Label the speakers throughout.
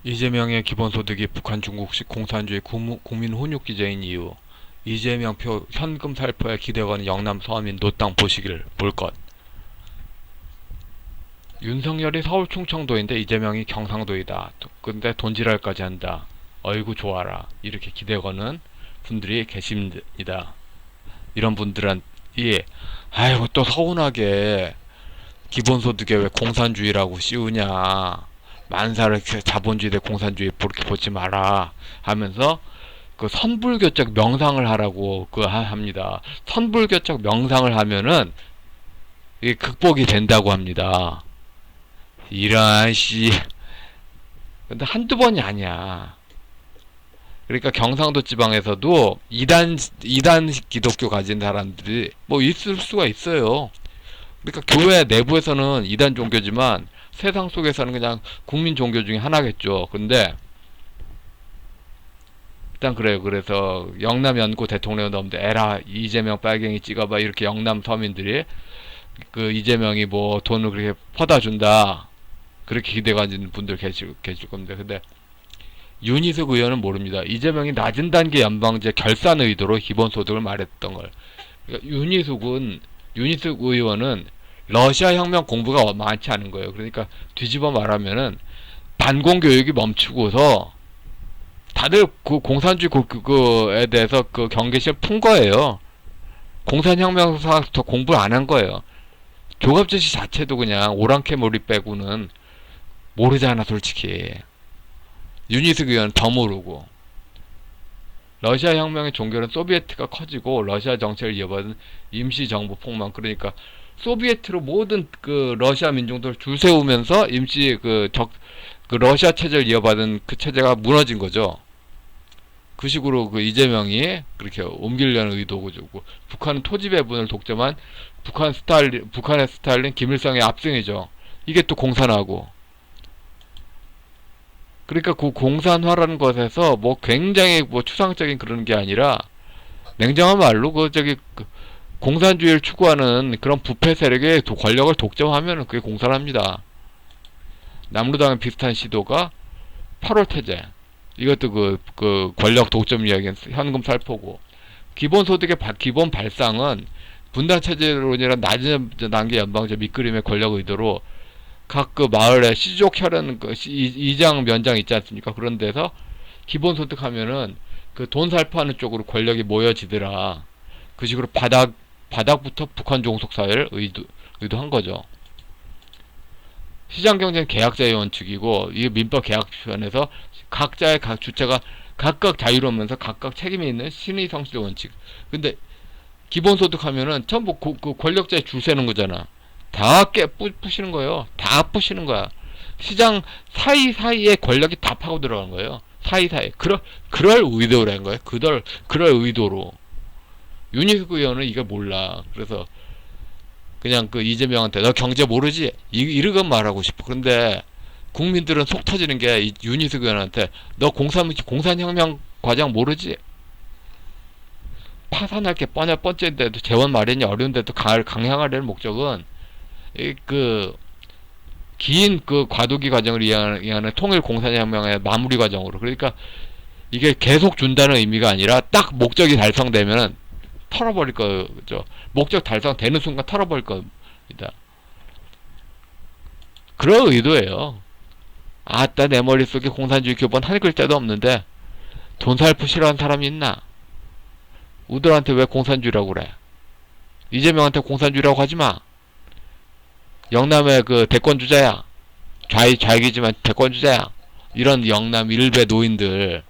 Speaker 1: 이재명의 기본소득이 북한 중국식 공산주의 국민 훈육 기제인 이유. 이재명표 현금 살포에 기대거는 영남 서민 노땅 보시길 볼 것. 윤석열이 서울 충청도인데 이재명이 경상도이다. 근데 돈지랄까지 한다. 어이구 좋아라. 이렇게 기대거는 분들이 계십니다. 이런 분들은 아이고 또 서운하게 기본소득에 왜 공산주의라고 씌우냐. 만사를 자본주의 대 공산주의 그렇게 보지 마라 하면서 그 선불교적 명상을 하라고 합니다. 선불교적 명상을 하면은 이게 극복이 된다고 합니다. 이런 근데 한두 번이 아니야. 그러니까 경상도 지방에서도 이단 기독교 가진 사람들이 뭐 있을 수가 있어요. 그러니까 교회 내부에서는 이단 종교지만 세상 속에서는 그냥 국민 종교 중에 하나겠죠. 근데 일단 그래요. 그래서 영남 연구 대통령 넘는데 에라 이재명 빨갱이 찍어봐 이렇게 영남 서민들이 그 이재명이 뭐 돈을 그렇게 퍼다 준다 그렇게 기대 가지는 분들 계실 겁니다. 근데 윤희숙 의원은 모릅니다. 이재명이 낮은 단계 연방제 결산 의도로 기본소득을 말했던 걸. 그러니까 윤희숙 의원은 러시아 혁명 공부가 많지 않은 거예요. 그러니까 뒤집어 말하면은 반공 교육이 멈추고서 다들 그 공산주의 그거에 대해서 그 경계심을 푼 거예요. 공산혁명사 더 공부를 안 한 거예요. 조갑제시 자체도 그냥 오랑캐머리 빼고는 모르잖아 솔직히. 유니스 의원은 더 모르고. 러시아 혁명의 종결은 소비에트가 커지고 러시아 정책을 이어받은 임시정부 폭망. 그러니까 소비에트로 모든 그 러시아 민중들 줄 세우면서 그 러시아 체제를 이어받은 그 체제가 무너진 거죠. 그 식으로 그 이재명이 그렇게 옮기려는 의도고 북한은 토지 배분을 독점한 북한의 스타일린 김일성의 압승이죠. 이게 또 공산화고. 그러니까 그 공산화라는 것에서 뭐 굉장히 뭐 추상적인 그런 게 아니라 냉정한 말로 그 공산주의를 추구하는 그런 부패 세력의 권력을 독점하면 그게 공산화입니다. 남루당의 비슷한 시도가 8월 태제. 이것도 그 권력 독점 이야기는 현금 살포고. 기본소득의 기본 발상은 분단체제론이란 낮은 단계 연방제 밑그림의 권력 의도로 각 그 마을에 시족 혈연 이장 면장 있지 않습니까? 그런 데서 기본소득 하면은 그 돈 살포하는 쪽으로 권력이 모여지더라. 그 식으로 바닥부터 북한 종속 사회를 의도한 거죠. 시장 경제는 계약자의 원칙이고 이 민법 계약편에서 각자의 각 주체가 각각 자유로우면서 각각 책임이 있는 신의 성실 원칙. 근데 기본소득 하면은 전부 그 권력자에 줄 세는 거잖아. 다 부시는 거예요. 다 부시는 거야. 시장 사이사이에 권력이 다 파고 들어간 거예요. 사이사이. 그럴 의도라는 거예요. 그럴 의도로. 윤희숙 의원은 이거 몰라. 그래서 그냥 그 이재명한테 너 경제 모르지? 이러건 말하고 싶어. 그런데 국민들은 속 터지는 게 윤희숙 의원한테 너 공산혁명 과정 모르지? 파산할 게 뻔한데도 재원 마련이 어려운데도 강행하려는 목적은 긴 그 과도기 과정을 이해하는 통일 공산혁명의 마무리 과정으로. 그러니까 이게 계속 준다는 의미가 아니라 딱 목적이 달성되면 털어버릴 거죠. 목적 달성되는 순간 털어버릴 겁니다. 그런 의도예요. 아따 내 머릿속에 공산주의 교본 한 글자도 없는데 돈 살포 싫어하는 사람이 있나? 우들한테 왜 공산주의라고 그래? 이재명한테 공산주의라고 하지마. 영남의 그 대권주자야. 좌익이지만 대권주자야. 이런 영남 일베 노인들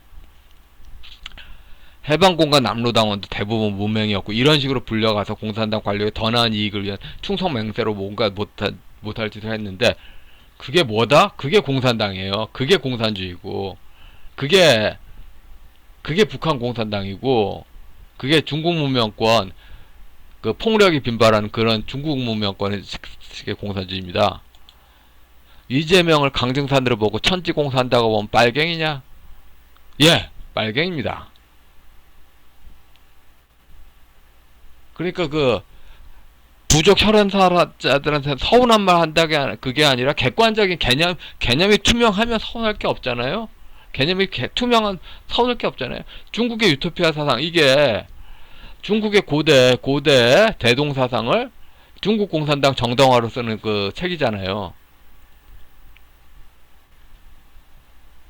Speaker 1: 해방공간 남로당원도 대부분 무명이었고 이런 식으로 불려가서 공산당 관료의 더 나은 이익을 위한 충성맹세로 뭔가 못할 짓을 했는데 그게 뭐다? 그게 공산당이에요. 그게 공산주의고 그게 북한 공산당이고 그게 중국 문명권 그 폭력이 빈발하는 그런 중국 문명권의 식의 공산주의입니다. 이재명을 강증산으로 보고 천지공산다고 보면 빨갱이냐? 예, 빨갱입니다. 그러니까 부족 혈연사자들한테 서운한 말 한다게 그게 아니라 객관적인 개념이 투명하면 서운할 게 없잖아요. 개념이 투명한 서운할 게 없잖아요. 중국의 유토피아 사상, 이게 중국의 고대 대동 사상을 중국 공산당 정당화로 쓰는 그 책이잖아요.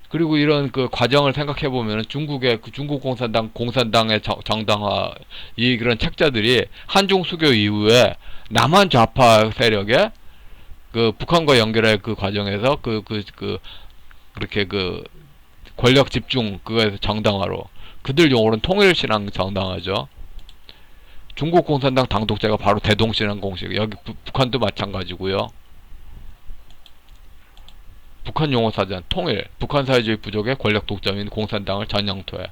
Speaker 1: 그리고 이런 그 과정을 생각해 보면 중국의 그 중국 공산당의 정당화 이 그런 책자들이 한중 수교 이후에 남한 좌파 세력의 그 북한과 연결할 그 과정에서 그렇게 그 권력 집중 그거에서 정당화로, 그들 용어로는 통일신앙 정당화죠. 중국 공산당 당독자가 바로 대동신앙 공식, 여기 북한도 마찬가지고요. 북한 용어 사전 통일, 북한 사회주의 부족의 권력 독점인 공산당을 전 영토에,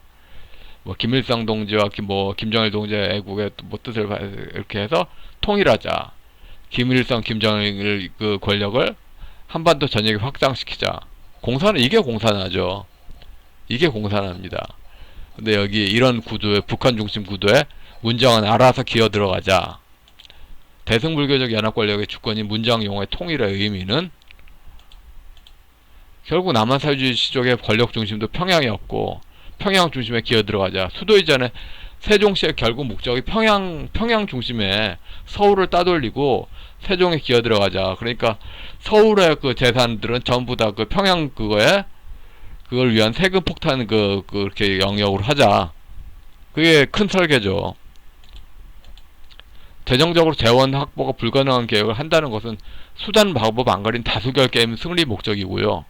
Speaker 1: 뭐 김일성 동지와 김정일 동지의 애국의 뭐 뜻을 이렇게 해서 통일하자. 김일성 김정일 그 권력을 한반도 전역에 확장시키자. 공산은 이게 공산화죠. 이게 공산화입니다. 근데 여기 이런 구도에, 북한 중심 구도에 문정은 알아서 기어 들어가자. 대승불교적 연합 권력의 주권인 문정 용어의 통일의 의미는 결국 남한 사회주의 시족의 권력 중심도 평양이었고, 평양 중심에 기어 들어가자. 수도 이전에 세종시의 결국 목적이 평양 중심에 서울을 따돌리고 세종에 기어 들어가자. 그러니까 서울의 그 재산들은 전부 다 그 평양 그걸 위한 세금 폭탄 그렇게 영역으로 하자. 그게 큰 설계죠. 재정적으로 재원 확보가 불가능한 계획을 한다는 것은 수단 방법 안 가린 다수결 게임 승리 목적이고요.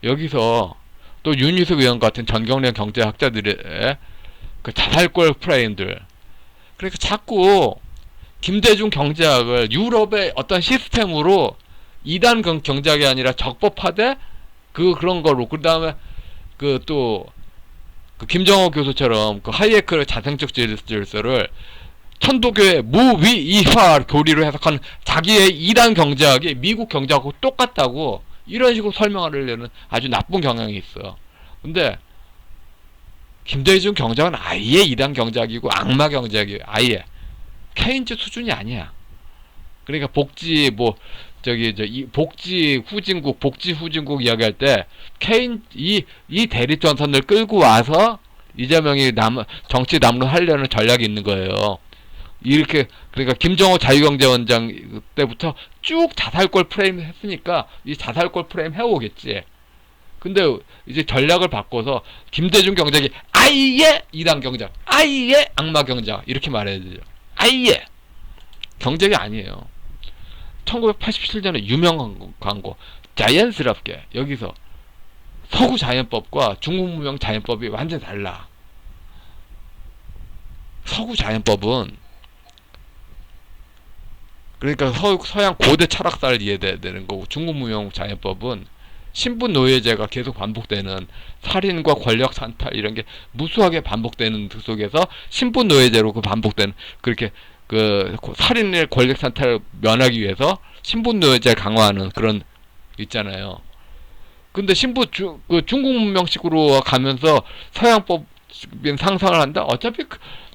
Speaker 1: 여기서 또 윤희숙 의원 같은 전경련 경제학자들의 그 자살골 프레임들, 그러니까 자꾸 김대중 경제학을 유럽의 어떤 시스템으로 2단 경제학이 아니라 적법화돼 그런 거로, 그 다음에 또 김정호 교수처럼 그 하이에크의 자생적 질서를 천도교의 무위이화 교리로 해석한 자기의 2단 경제학이 미국 경제하고 똑같다고 이런 식으로 설명하려는 아주 나쁜 경향이 있어. 근데 김대중 경제학은 아예 2단 경제학이고 악마 경제학이에요. 아예 케인즈 수준이 아니야. 그러니까 복지 후진국 이야기할 때 이 대립전선을 끌고 와서 이재명이 정치 남루하려는 전략이 있는 거예요. 이렇게, 그러니까 김정호 자유경제원장 때부터 쭉 자살골 프레임 했으니까 이 자살골 프레임 해오겠지. 근데 이제 전략을 바꿔서 김대중 경제학이 아예 2단 경제학, 아예 악마 경제학 이렇게 말해야 되죠. 아예 경제학이 아니에요. 1987년에 유명한 광고, 자연스럽게 여기서 서구 자연법과 중국 문명 자연법이 완전 달라. 서구 자연법은 그러니까 서양 고대 철학사를 이해되는 거고, 중국 문명 자연법은 신분 노예제가 계속 반복되는, 살인과 권력 산탈 이런 게 무수하게 반복되는 그 속에서 신분 노예제로 반복되는, 그렇게 살인의 권력 산탈을 면하기 위해서 신분 노예제 강화하는 그런 있잖아요. 근데 중국 문명식으로 가면서 서양법인 상상을 한다? 어차피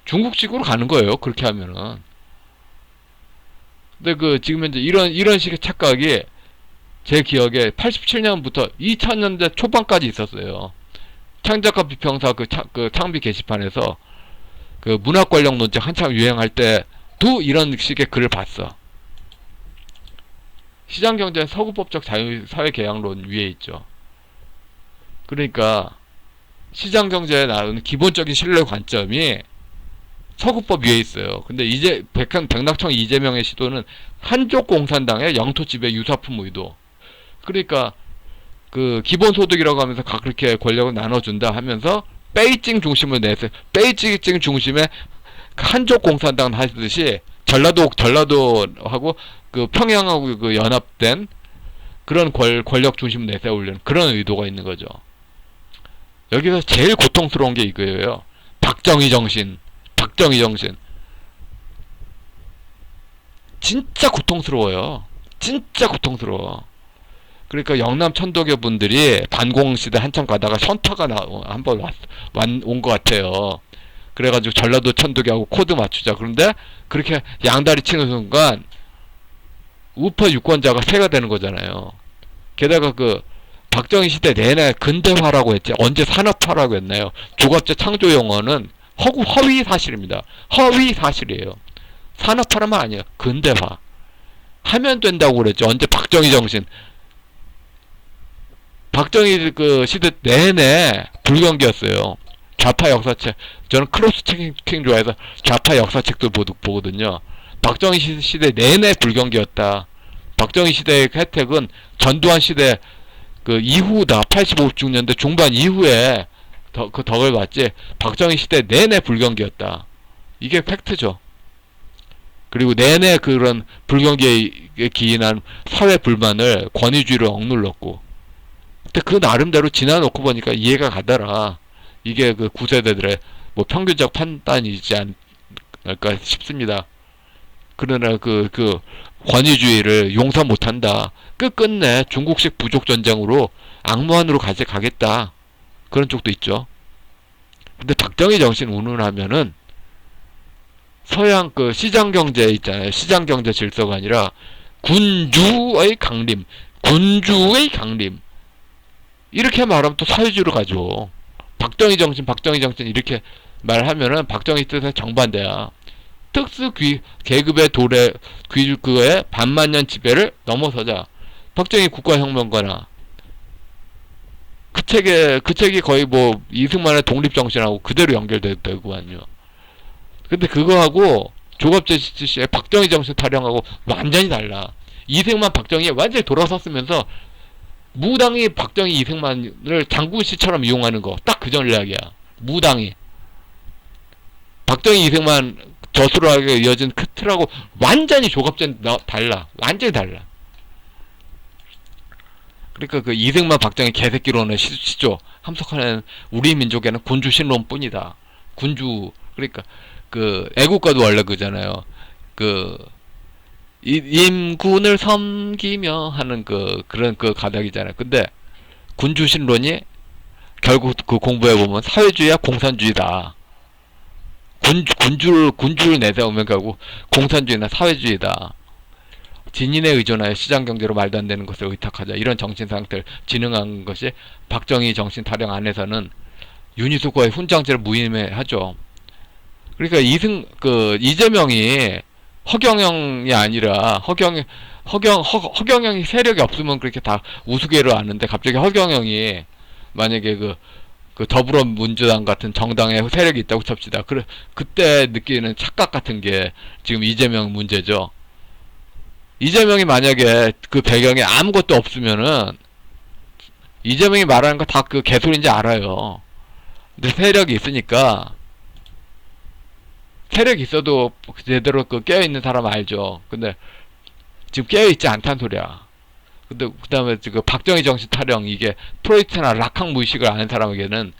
Speaker 1: 중국식으로 가는 거예요. 그렇게 하면은. 근데 지금 현재 이런 식의 착각이 제 기억에 87년부터 2000년대 초반까지 있었어요. 창작과 비평사 창비 게시판에서 문학 권력 논쟁 한참 유행할 때도 이런 식의 글을 봤어. 시장경제는 서구법적 사회계약론 위에 있죠. 그러니까 시장경제에 나오는 기본적인 신뢰 관점이 서구법 위에 있어요. 근데 이제 백낙청 이재명의 시도는 한족 공산당의 영토 지배 유사품 의도. 그러니까 기본소득이라고 하면서 그렇게 권력을 나눠준다 하면서 베이징 중심을 내세요. 베이징 중심에 한족 공산당 하듯이 전라도하고 평양하고 연합된 그런 권력 중심을 내세우려는 그런 의도가 있는 거죠. 여기서 제일 고통스러운 게 이거예요. 박정희 정신. 진짜 고통스러워요. 진짜 고통스러워. 그러니까 영남 천도교 분들이 반공시대 한참 가다가 현타가 한 번 온 것 같아요. 그래가지고 전라도 천도기하고 코드 맞추자. 그런데 그렇게 양다리 치는 순간 우파 유권자가 새가 되는 거잖아요. 게다가 그 박정희 시대 내내 근대화라고 했지 언제 산업화라고 했나요? 조갑제 창조 용어는 허위 사실입니다. 허위 사실이에요. 산업화라면 아니에요. 근대화 하면 된다고 그랬죠. 언제 박정희 정신. 박정희 그 시대 내내 불경기였어요. 좌파 역사책. 저는 크로스 체킹 좋아해서 좌파 역사책도 보거든요. 박정희 시대 내내 불경기였다. 박정희 시대의 혜택은 전두환 시대 그 이후다. 85주년대 중반 이후에 그 덕을 봤지. 박정희 시대 내내 불경기였다. 이게 팩트죠. 그리고 내내 그런 불경기에 기인한 사회 불만을 권위주의로 억눌렀고. 근데 그 나름대로 지나놓고 보니까 이해가 가더라. 이게 그 구세대들의 뭐 평균적 판단이지 않을까 싶습니다. 그러나 그 권위주의를 용서 못한다. 끝끝내 중국식 부족전쟁으로 악무한으로 가겠다. 그런 쪽도 있죠. 근데 박정희 정신 운운하면은 서양 그 시장경제 있잖아요. 시장경제 질서가 아니라 군주의 강림. 군주의 강림. 이렇게 말하면 또 사회주의로 가죠. 박정희 정신 이렇게 말하면은 박정희 뜻의 정반대야. 특수 계급의 귀족의 반만년 지배를 넘어서자. 박정희 국가혁명가나 그 책이 거의 뭐 이승만의 독립정신하고 그대로 연결되고만요. 근데 그거하고 조갑제 씨의 박정희 정신 타령하고 완전히 달라. 이승만 박정희 완전히 돌아섰으면서 무당이 박정희 이승만을 장군씨처럼 이용하는 거 딱 그 전략이야. 무당이 박정희 이승만 저수로하게 이어진 그 틀하고 완전히 조갑제는 달라. 완전히 달라. 그러니까 그 이승만 박정희 개새끼로는 시조 함석하는 우리 민족에는 군주 신론뿐이다. 군주 그러니까 그 애국가도 원래 그잖아요. 그 임군을 섬기며 하는 그런 가닥이잖아요. 근데 군주 신론이 결국 그 공부해 보면 사회주의야 공산주의다. 군주를 내세우면 결국 공산주의나 사회주의다. 진인에 의존하여 시장경제로 말도 안 되는 것을 의탁하자. 이런 정신상태를 진흥한 것이 박정희 정신 타령 안에서는 유니스코의 훈장제를 무임하죠. 그러니까 이재명이 허경영이 아니라 허경영이 세력이 없으면 그렇게 다 우스개로 아는데 갑자기 허경영이 만약에 그 더불어민주당 같은 정당에 세력이 있다고 칩시다. 그때 느끼는 착각 같은 게 지금 이재명 문제죠. 이재명이 만약에 그 배경에 아무것도 없으면은 이재명이 말하는 거 다 그 개소리인지 알아요. 근데 세력이 있으니까 세력이 있어도 제대로 그 깨어있는 사람 알죠. 근데 지금 깨어있지 않다는 소리야. 근데 그 다음에 지금 박정희 정신 타령 이게 프로이트나 락학 무의식을 아는 사람에게는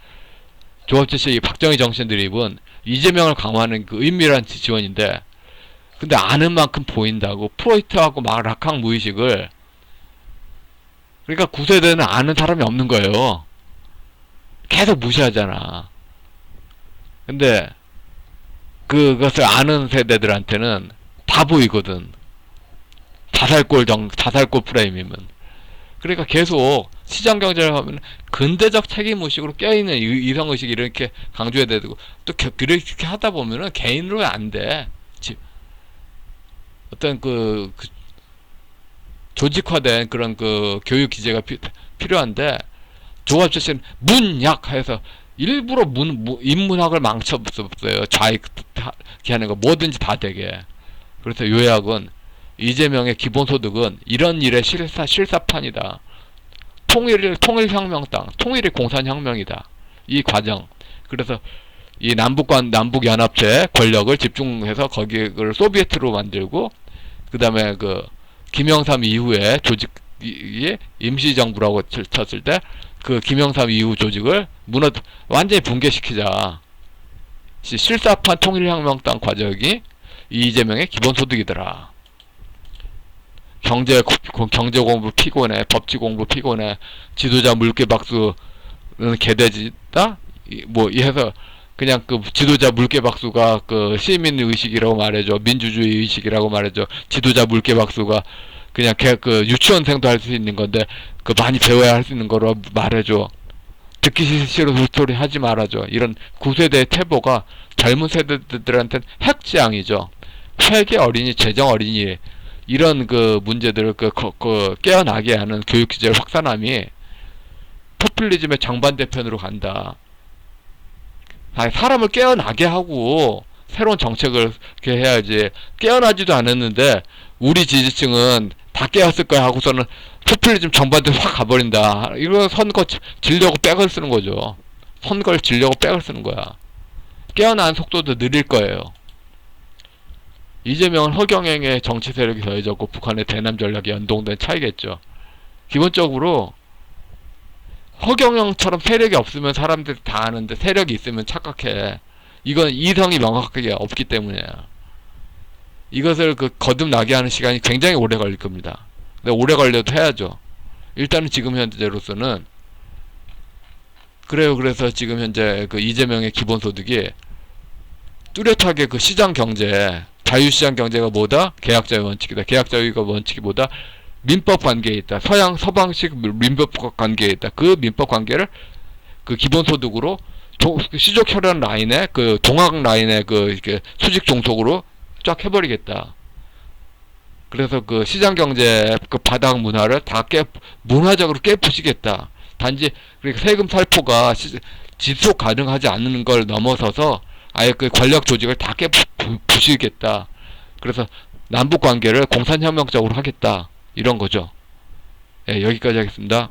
Speaker 1: 조합재 씨 박정희 정신 드립은 이재명을 강화하는 그 은밀한 지원인데 근데 아는 만큼 보인다고 프로이트하고 막 락학 무의식을 그러니까 9세대는 아는 사람이 없는 거예요. 계속 무시하잖아. 근데 그것을 아는 세대들한테는 다 보이거든. 자살골 프레임이면. 그러니까 계속 시장경제를 하면 근대적 책임의식으로 껴있는 이성의식이 이렇게 강조해야 되고 또 그렇게 하다 보면은 개인으로 안 돼. 어떤 조직화된 그런 교육 기제가 필요한데 조합재 씨는 문약해서 일부러 인문학을 망쳐봤어요. 좌익하는 거 뭐든지 다 되게. 그래서 요약은 이재명의 기본소득은 이런 일의 실사판이다. 통일혁명당, 통일이 공산혁명이다. 이 과정. 그래서 이 남북연합체 권력을 집중해서 거기를 소비에트로 만들고 그 다음에 김영삼 이후에 조직이 임시정부라고 쳤을 때 그 김영삼 이후 조직을 완전히 붕괴시키자. 실사판 통일혁명당 과정이 이재명의 기본소득이더라. 경제 공부 피곤해, 법치 공부 피곤해, 지도자 물개박수는 개돼지다. 뭐 해서 그냥 그 지도자 물개박수가 그 시민 의식이라고 말해줘. 민주주의 의식이라고 말해줘. 지도자 물개박수가 그냥 그 유치원생도 할 수 있는 건데 그 많이 배워야 할 수 있는 거로 말해줘. 듣기 싫어서 소리 하지 말아줘. 이런 9세대의 태보가 젊은 세대들한테는 핵지향이죠. 회계 어린이, 재정 어린이 이런 그 문제들을 깨어나게 하는 교육 규제의 확산함이 포퓰리즘의 정반대편으로 간다. 사람을 깨어나게 하고 새로운 정책을 이렇게 해야지. 깨어나지도 않았는데 우리 지지층은 다 깨었을 거야 하고서는 포퓰리즘 정반대 확 가버린다. 이거 선거 질려고 백을 쓰는 거죠. 선거를 질려고 백을 쓰는 거야. 깨어나는 속도도 느릴 거예요. 이재명은 허경영의 정치 세력이 더해졌고 북한의 대남 전략이 연동된 차이겠죠. 기본적으로 허경영처럼 세력이 없으면 사람들이 다 아는데 세력이 있으면 착각해. 이건 이성이 명확하게 없기 때문이에요. 이것을 거듭나게 하는 시간이 굉장히 오래 걸릴 겁니다. 근데 오래 걸려도 해야죠. 일단은 지금 현재로서는 그래요. 그래서 지금 현재 이재명의 기본소득이 뚜렷하게 시장 경제, 자유시장 경제가 뭐다? 계약자유 원칙이다. 계약자유가 원칙이 뭐다? 민법 관계에 있다. 서방식 민법 관계에 있다. 그 민법 관계를 기본소득으로 시족 혈연 라인에 동학 라인에 이렇게 수직 종속으로 쫙 해버리겠다. 그래서 시장 경제 바닥 문화를 다 문화적으로 깨부시겠다. 단지 세금 살포가 지속 가능하지 않는 걸 넘어서서 아예 권력 조직을 다 깨부시겠다. 그래서 남북 관계를 공산혁명적으로 하겠다. 이런 거죠. 예, 여기까지 하겠습니다.